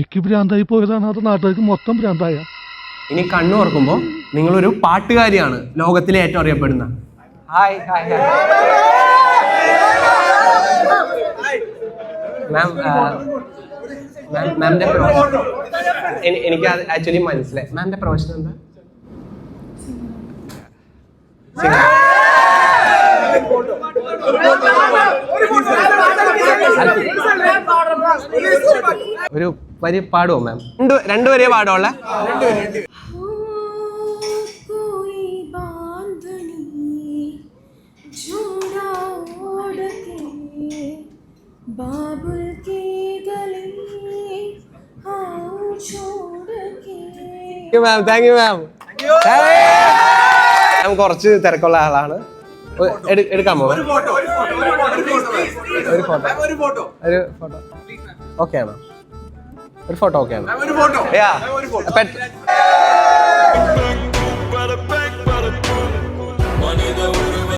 എനിക്ക് ഭ്രാന്തായി പോയതാണ്, അത് നാട്ടുകാർക്ക് മൊത്തം ഭ്രാന്തായ. ഇനി കണ്ണു ഓർക്കുമ്പോൾ നിങ്ങളൊരു പാട്ടുകാരിയാണ്, ലോകത്തിലെ ഏറ്റവും അറിയപ്പെടുന്ന. ഹായ് ഹായ് മാം, മാമിന്റെ പ്രൊഫഷൻ എനിക്ക് ആക്ച്വലി മനസ്സിലായി. മാമിന്റെ പ്രൊഫഷൻ എന്താ? ഒരു വരി പാടുവോ മാം? രണ്ടുപേരെ പാടുവോളെ? Ma'am thank you ma'am. മാം കുറച്ച് തിരക്കുള്ള ആളാണ്. എടുക്കാമോ ഒരു ഫോട്ടോ? ഓക്കെ ആണോ? ഒരു ഫോട്ടോ ഓക്കെ ആണോ?